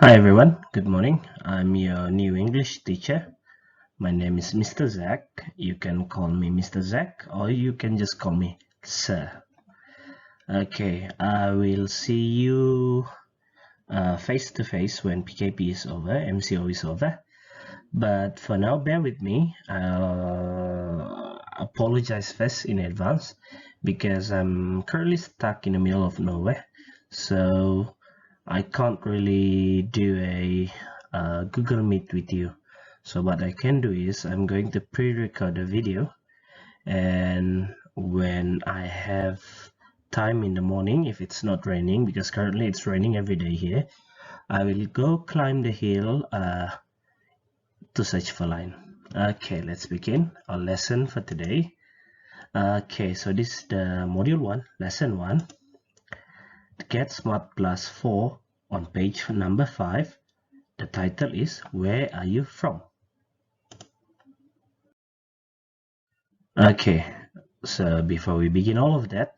Hi everyone, good morning. I'm your new English teacher. My name is Mr. Zach. You can call me Mr. Zach or you can just call me Sir. Okay, I will see you face to face when PKP is over, MCO is over. But for now, bear with me. I'll apologize first in advance because I'm currently stuck in the middle of nowhere. So I can't really do a Google Meet with you. So what I can do is I'm going to pre-record a video, and when I have time in the morning, if it's not raining, because currently it's raining every day here, I will go climb the hill to search for line. Okay, let's begin our lesson for today. Okay, so this is the module 1, lesson 1. Get Smart Plus 4 on page number 5. The title is Where Are You From? Okay, so before we begin all of that,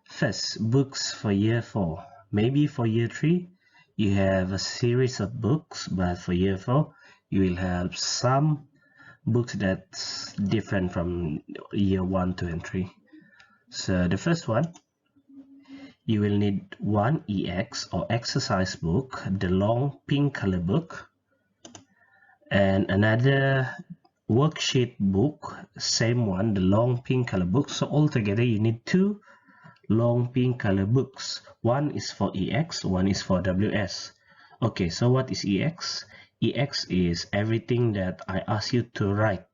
first, books for year 4. Maybe for year 3, you have a series of books, but for year 4, you will have some books that's different from year 1, 2, and 3. So the first one, you will need one EX or exercise book, the long pink color book, and another worksheet book, same one, the long pink color book. So altogether you need two long pink color books. One is for EX, one is for WS. Okay, so what is EX? EX is everything that I ask you to write.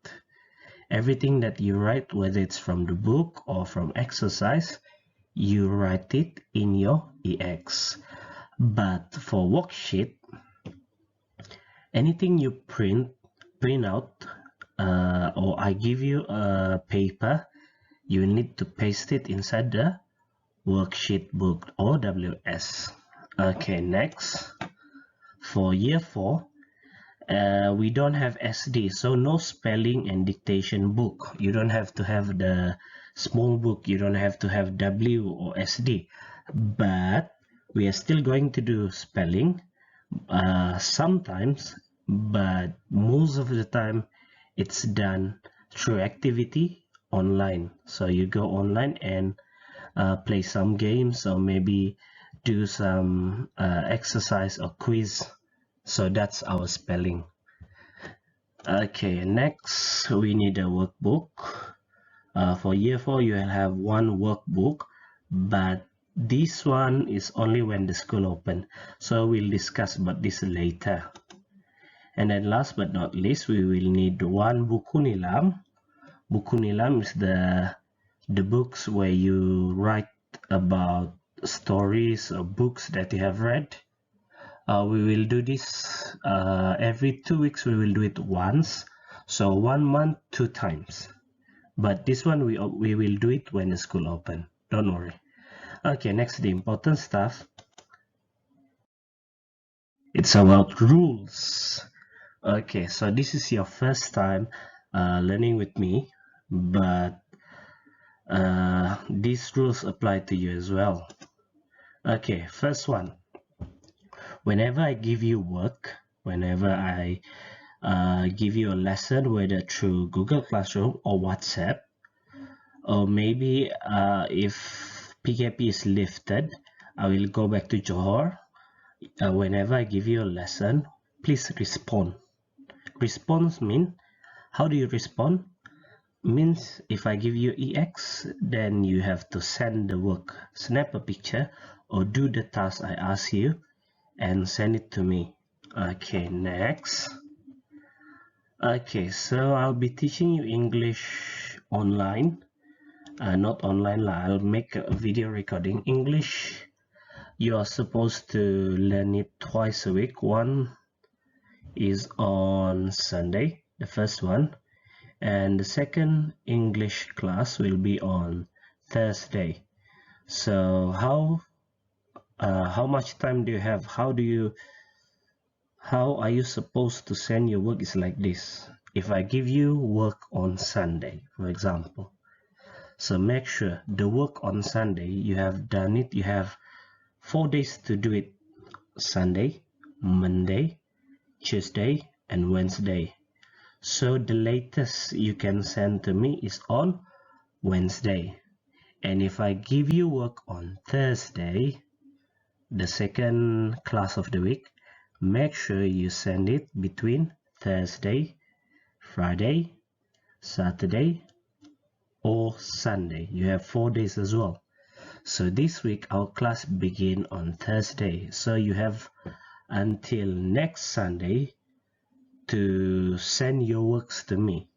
Everything that you write, whether it's from the book or from exercise, you write it in your EX. But for worksheet, anything you print out, or I give you a paper, you need to paste it inside the worksheet book or WS. Okay, next, for year 4, we don't have SD, so no spelling and dictation book. You don't have to have the small book, you don't have to have W or SD, but we are still going to do spelling sometimes, but most of the time it's done through activity online. So you go online and play some games, or maybe do some exercise or quiz. So that's our spelling. Okay, next we need a workbook. For year 4, you will have one workbook, but this one is only when the school open. So we'll discuss about this later. And then last but not least, we will need one buku nilam. Buku nilam is the books where you write about stories or books that you have read. We will do this every 2 weeks. We will do it once, so 1 month 2 times, but this one we will do it when the school open, don't worry. Okay, next, the important stuff. It's about rules. Okay, so this is your first time learning with me, but these rules apply to you as well. Okay, first one, whenever I give you work, whenever I give you a lesson, whether through Google Classroom or WhatsApp, or maybe if PKP is lifted, I will go back to Johor. Whenever I give you a lesson, please respond. Response means, how do you respond? Means if I give you EX, then you have to send the work, snap a picture, or do the task I ask you and send it to me. Okay, next. Okay, so I'll be teaching you English online. Not online, I'll make a video recording English. You are supposed to learn it twice a week. One is on Sunday, the first one, and the second English class will be on Thursday. So how much time do you have? How are you supposed to send your work? Is like this. If I give you work on Sunday, for example, so make sure the work on Sunday you have done it. You have 4 days to do it. Sunday, Monday, Tuesday, and Wednesday. So the latest you can send to me is on Wednesday. And if I give you work on Thursday, the second class of the week, make sure you send it between Thursday, Friday, Saturday, or Sunday. You have 4 days as well. So this week our class begin on Thursday. So you have until next Sunday to send your works to me.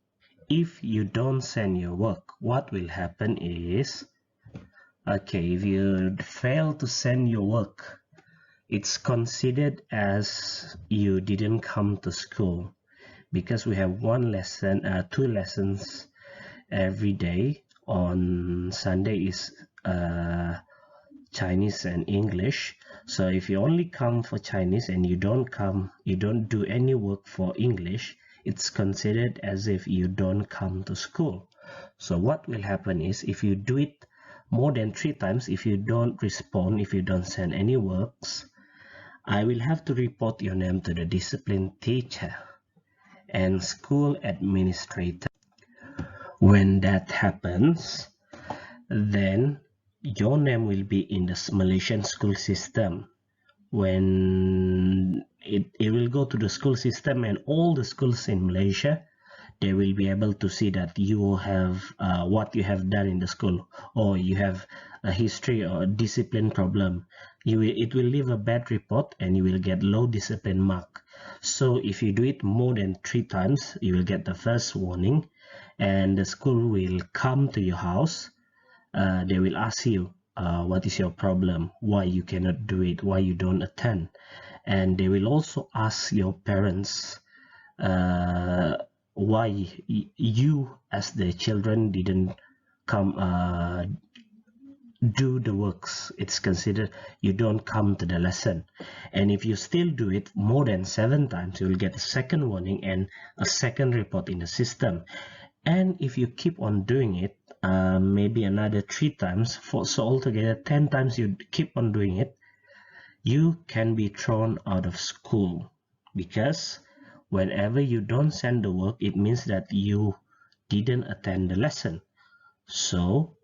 If you don't send your work, what will happen is, okay, if you fail to send your work, it's considered as you didn't come to school, because we have two lessons every day. On Sunday is Chinese and English. So if you only come for Chinese and you don't do any work for English, it's considered as if you don't come to school. So what will happen is, if you do it more than 3 times, if you don't respond, if you don't send any works, I will have to report your name to the discipline teacher and school administrator. When that happens, then your name will be in the Malaysian school system. When it will go to the school system, and all the schools in Malaysia, they will be able to see that you have what you have done in the school, or you have a history or a discipline problem. It will leave a bad report and you will get low discipline mark. So if you do it more than 3 times, you will get the first warning, and the school will come to your house. They will ask you, what is your problem, why you cannot do it, why you don't attend. And they will also ask your parents why you as the children didn't come do the works. It's considered you don't come to the lesson. And if you still do it more than 7 times, you will get a second warning and a second report in the system. And if you keep on doing it, maybe another 3 times, so altogether 10 times you keep on doing it, you can be thrown out of school. Because whenever you don't send the work, it means that you didn't attend the lesson. So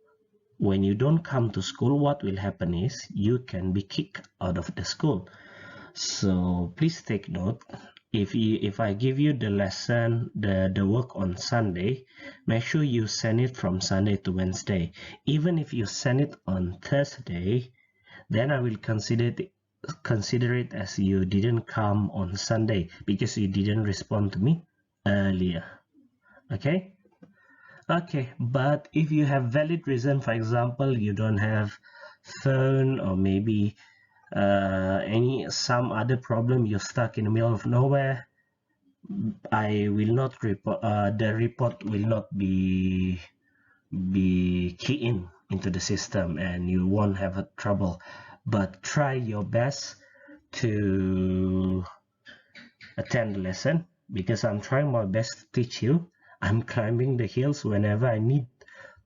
when you don't come to school, what will happen is you can be kicked out of the school. So please take note. If I give you the lesson, the work on Sunday, make sure you send it from Sunday to Wednesday. Even if you send it on Thursday, then I will consider it as you didn't come on Sunday, because you didn't respond to me earlier. Okay, but if you have valid reason, for example, you don't have phone, or maybe some other problem, you're stuck in the middle of nowhere, I will not report. The report will not be key into the system, and you won't have a trouble. But try your best to attend the lesson, because I'm trying my best to teach you. I'm climbing the hills whenever I need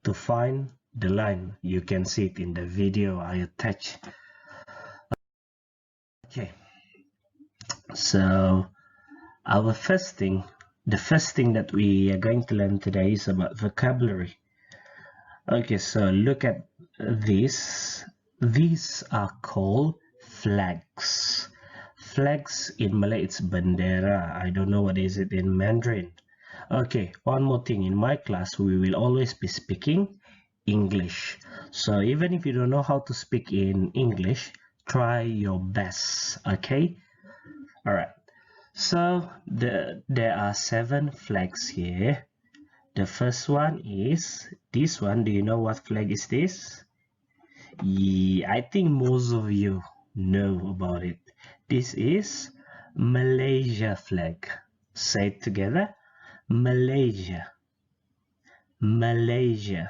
to find the line. You can see it in the video I attach. Okay, so the first thing that we are going to learn today is about vocabulary. Okay, so look at these. These are called flags. Flags in Malay, it's bendera. I don't know what is it in Mandarin. Okay, one more thing. In my class, we will always be speaking English. So even if you don't know how to speak in English, try your best. Okay, all right. So there are 7 flags here. The first one is this one. Do you know what flag is this? Yeah, I think most of you know about it. This is Malaysia flag. Say it together. Malaysia. Malaysia.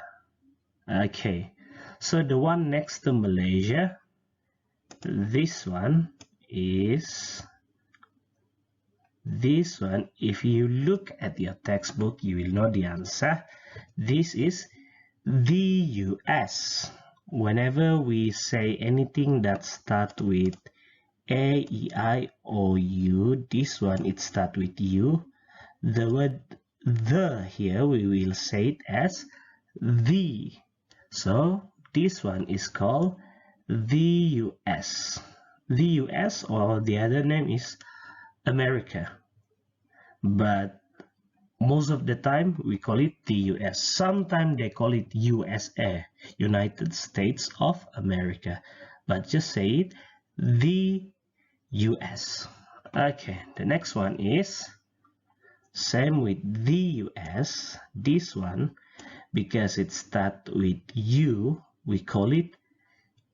Okay. So the one next to Malaysia, this one is this one. If you look at your textbook, you will know the answer. This is the US. Whenever we say anything that starts with A, E, I, O, U. This one, it starts with U. The word the here, we will say it as the. So this one is called the US. The US, or the other name is America. But most of the time we call it the US. Sometimes they call it USA, United States of America. But just say it, the US. Okay, the next one is same with the US. This one, because it starts with U, we call it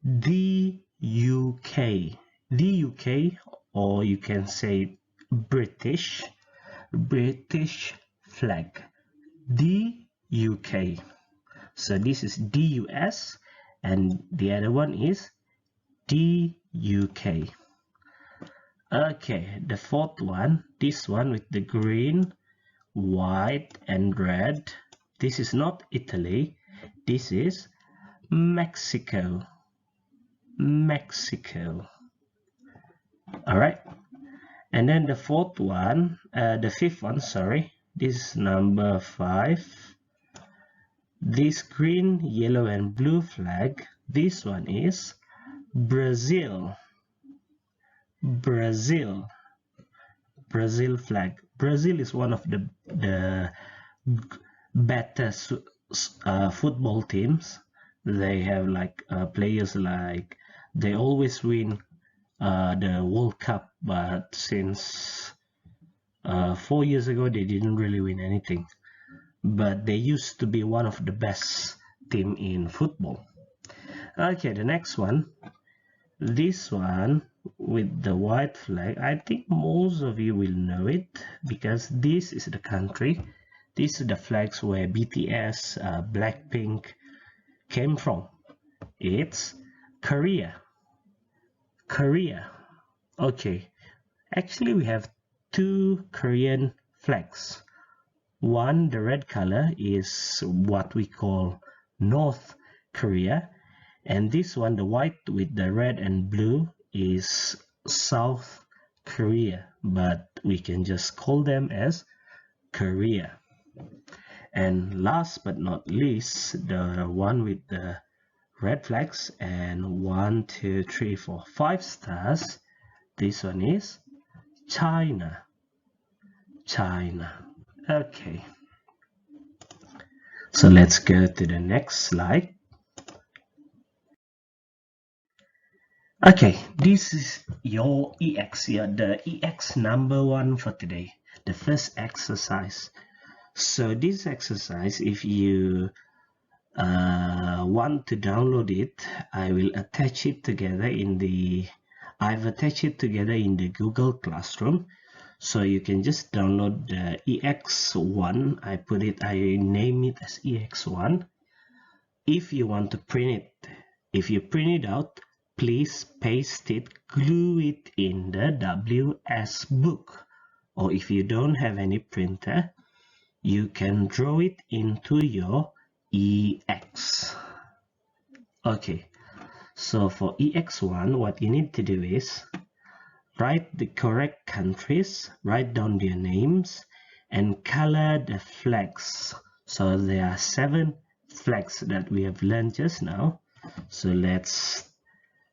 the UK. The UK, or you can say British flag. The UK. So this is the US, and the other one is the UK. Okay, the fourth one, this one with the green, white and red. This is not Italy, this is Mexico. Mexico. Alright, and then the fifth one, sorry, this is number 5. This green, yellow and blue flag, this one is Brazil. Brazil flag. Brazil is one of the better football teams. They have like players like they always win the World Cup, but since 4 years ago they didn't really win anything. But they used to be one of the best team in football. Okay, the next one. This one with the white flag, I think most of you will know it because this is the country. This is the flags where BTS, Blackpink came from. It's Korea. Korea. Okay, actually we have 2 Korean flags. One, the red color, is what we call North Korea. And this one, the white with the red and blue, is South Korea, but we can just call them as Korea. And last but not least, the one with the red flags and 1, 2, 3, 4, 5 stars, this one is China. China. Okay. So let's go to the next slide. Okay, this is your EX here, the EX number 1 for today, the first exercise. So this exercise, if you want to download it, I will attach it together I've attached it together in the Google Classroom. So you can just download the EX1. I name it as EX1. If you want to print it, if you print it out, please paste it, glue it in the WS book. Or if you don't have any printer, you can draw it into your EX. Okay, so for EX1, what you need to do is write the correct countries, write down their names, and color the flags. So there are 7 flags that we have learned just now. So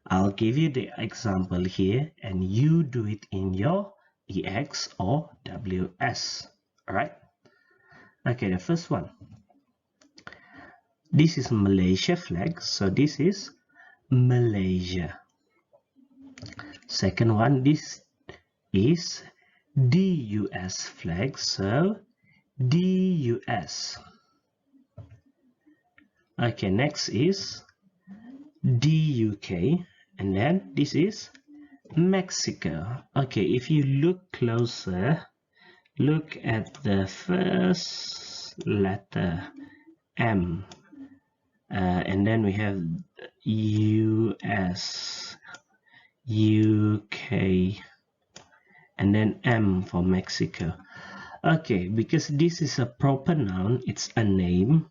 I'll give you the example here and you do it in your EX or WS. Alright? Okay, the first one. This is Malaysia flag, so this is Malaysia. Second one, this is DUS flag, so DUS. Okay, next is DUK, and then this is Mexico. Okay, if you look closer, look at the first letter M, and then we have US, UK, and then M for Mexico. Okay, because this is a proper noun, it's a name,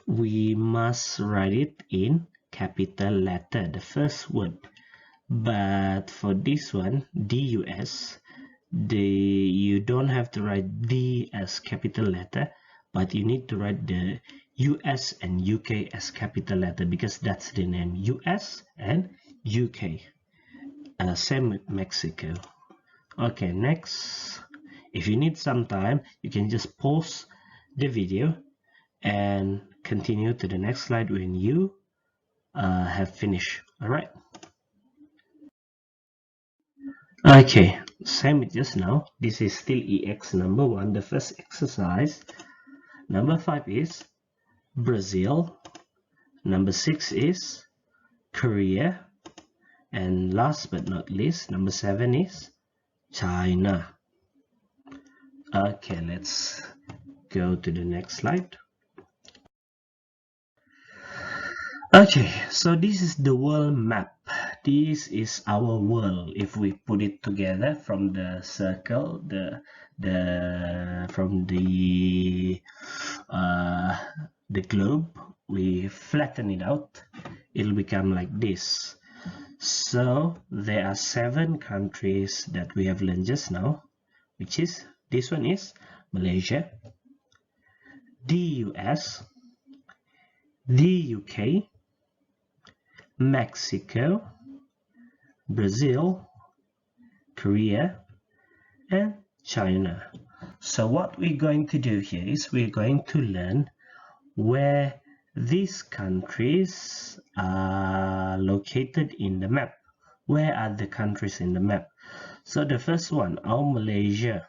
we must write it in capital letter, the first word. But for this one, DUS, you don't have to write D as capital letter, but you need to write the US and UK as capital letter, because that's the name, US and UK. Same with Mexico. Okay, next, if you need some time, you can just pause the video and continue to the next slide when you have finished. All right. Okay, same with just now. This is still EX number 1, the first exercise. Number 5 is Brazil. Number 6 is Korea. And last but not least, number 7 is China. Okay, let's go to the next slide. Okay, so this is the world map. This is our world. If we put it together from the circle, from the globe, we flatten it out, it'll become like this. So there are 7 countries that we have learned just now, which is, this one is Malaysia, the US, the UK, Mexico, Brazil, Korea, and China. So what we're going to do here is we're going to learn where these countries are located in the map. Where are the countries in the map? So the first one, our Malaysia.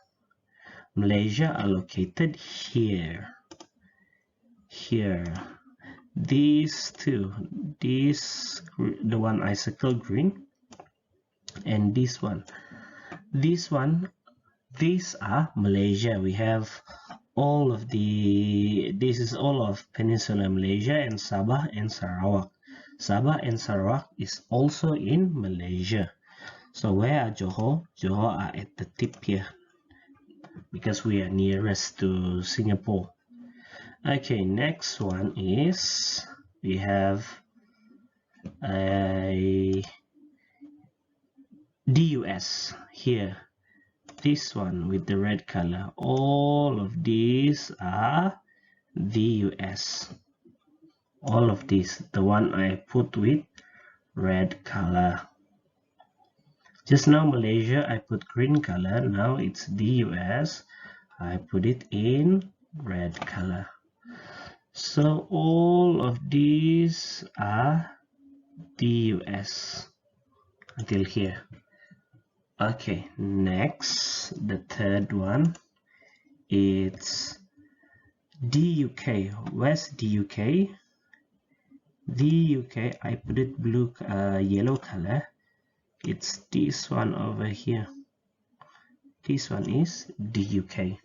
Malaysia are located here. Here. These two, the one I circled green, and this one, these are Malaysia. We have all of this is all of Peninsular Malaysia and Sabah and Sarawak. Sabah and Sarawak is also in Malaysia. So where are Johor? Johor are at the tip here, because we are nearest to Singapore. Okay, next one is we have the US here. This one with the red color. All of these are the US. All of these, the one I put with red color. Just now Malaysia I put green color. Now it's the US. I put it in red color. So all of these are the US until here. Okay, next, the third one, it's the UK. Where's the UK? The UK, I put it blue, yellow color. It's this one over here. This one is the UK.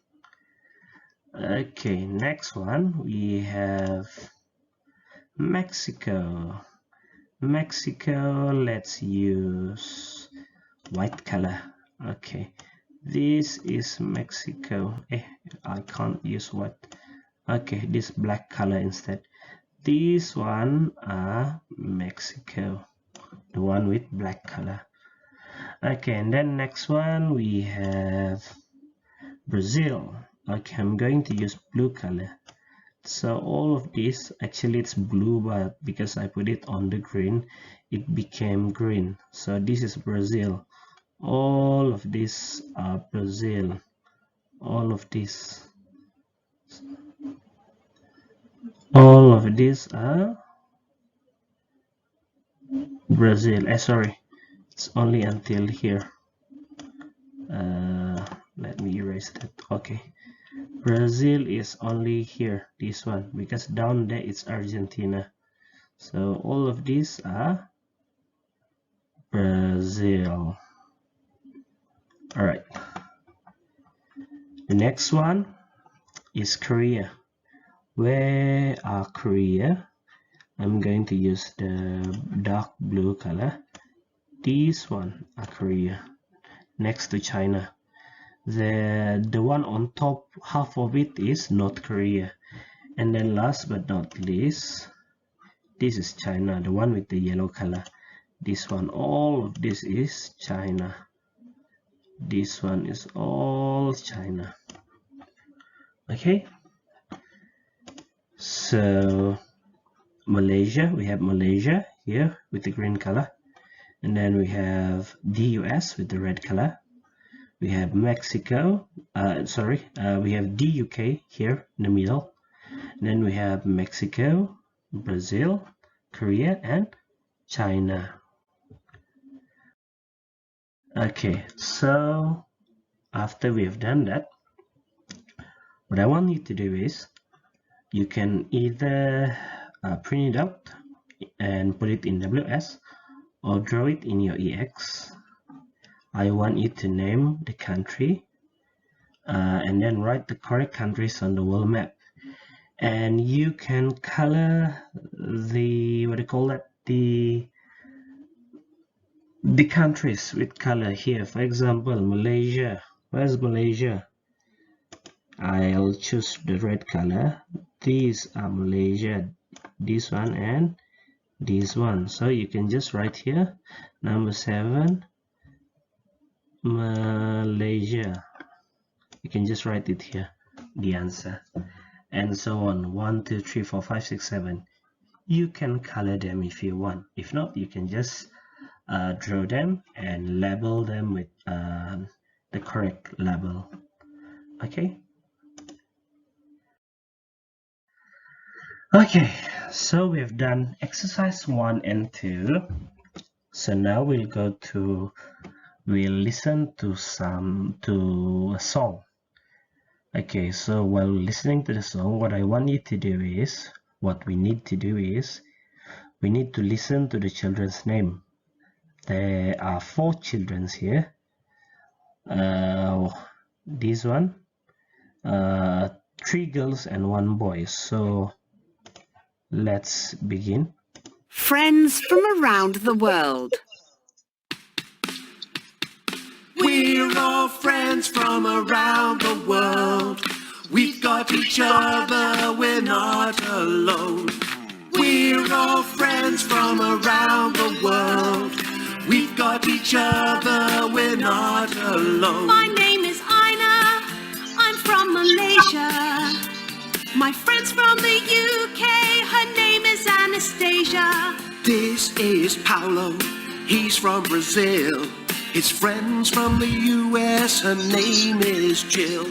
Okay, next one we have Mexico. Mexico, let's use white color. Okay, this is Mexico. I can't use white. Okay, this black color instead. This one are Mexico, the one with black color. Okay, and then next one we have Brazil. Okay, I'm going to use blue color. So all of this, actually it's blue, but because I put it on the green, it became green. So this is Brazil. All of these are Brazil. All of these are Brazil. Sorry, it's only until here. Let me erase that. Okay, Brazil is only here, this one, because down there it's Argentina. So all of these are Brazil. All right, the next one is Korea. Where are Korea? I'm going to use the dark blue color. This one are Korea, next to China. The one on top, half of it is North Korea. And then last but not least, this is China, the one with the yellow color. This one, all of this is China. This one is all China. Okay, so Malaysia, we have Malaysia here with the green color, and then we have the US with the red color. We have Mexico, we have the UK here in the middle. And then we have Mexico, Brazil, Korea, and China. Okay, so after we have done that, what I want you to do is you can either print it out and put it in WS or draw it in your EX. I want you to name the country and then write the correct countries on the world map. And you can color the, what do you call that, the countries with color here. For example, Malaysia. Where's Malaysia? I'll choose the red color. These are Malaysia, this one and this one. So you can just write here number 7, Malaysia. You can just write it here, the answer, and so on. 1 2 3 4 5 6 7. You can color them if you want. If not, you can just draw them and label them with the correct label. Okay, so we've done exercise 1 and 2. So now we'll listen to a song. Okay, so while listening to the song, what we need to do is we need to listen to the children's name. There are 4 children here. This one, 3 girls and 1 boy. So let's begin. Friends from around the world. We're all friends from around the world. We've got each other, we're not alone. We're all friends from around the world. We've got each other, we're not alone. My name is Ina, I'm from Malaysia. My friend's from the UK, her name is Anastasia. This is Paulo, he's from Brazil. His friend's from the US, her name is Jill.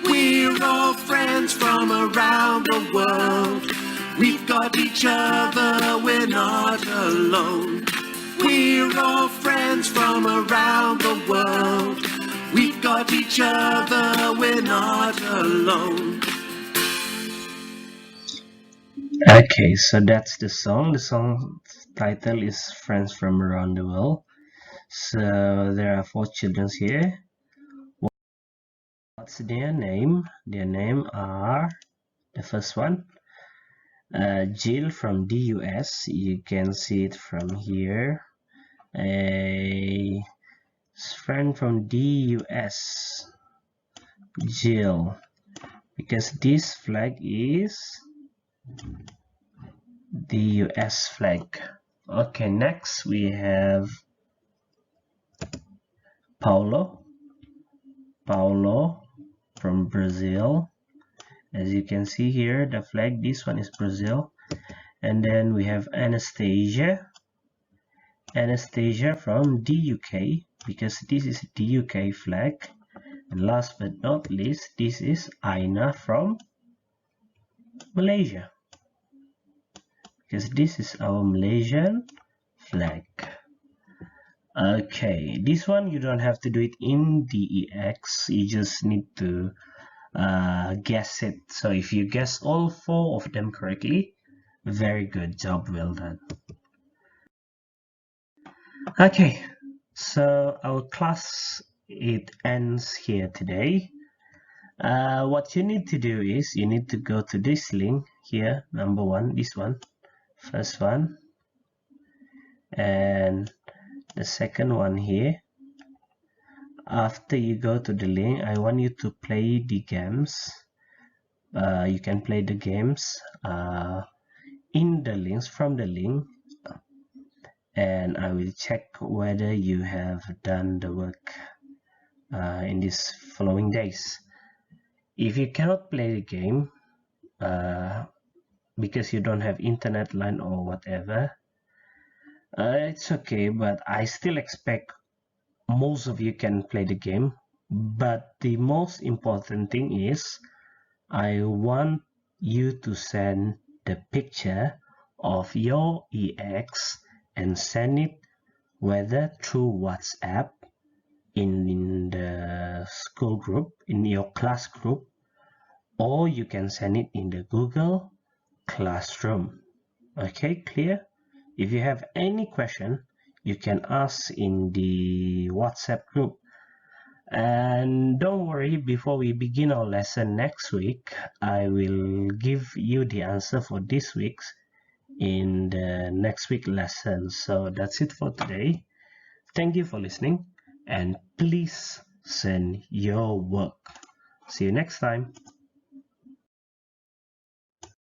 We're all friends from around the world. We've got each other, we're not alone. We're all friends from around the world. We've got each other, we're not alone. Okay, so that's the song. The song title is Friends from Around the World. So there are 4 children here. What's their name? Their name are, the first one, Jill from the US. You can see it from here. A friend from the US, Jill, because this flag is the US flag. Okay, next we have Paulo from Brazil. As you can see here, the flag, this one is Brazil. And then we have Anastasia from the UK, because this is the UK flag. And last but not least, this is Ina from Malaysia, because this is our Malaysian flag. Okay, this one you don't have to do it in the EX, you just need to guess it. So if you guess all 4 of them correctly, very good job, well done. Okay, so our class, it ends here today. What you need to do is you need to go to this link here, number 1, this one, first one, and the second one here. After you go to the link, I want you to play the games. You can play the games in the links, from the link, and I will check whether you have done the work in these following days. If you cannot play the game because you don't have internet line or whatever, it's okay, but I still expect most of you can play the game. But the most important thing is I want you to send the picture of your EX and send it whether through WhatsApp in the school group, in your class group, or you can send it in the Google Classroom. Okay, clear? If you have any question, you can ask in the WhatsApp group. And don't worry, before we begin our lesson next week, I will give you the answer for this week's in the next week lesson. So that's it for today. Thank you for listening, and please send your work. See you next time.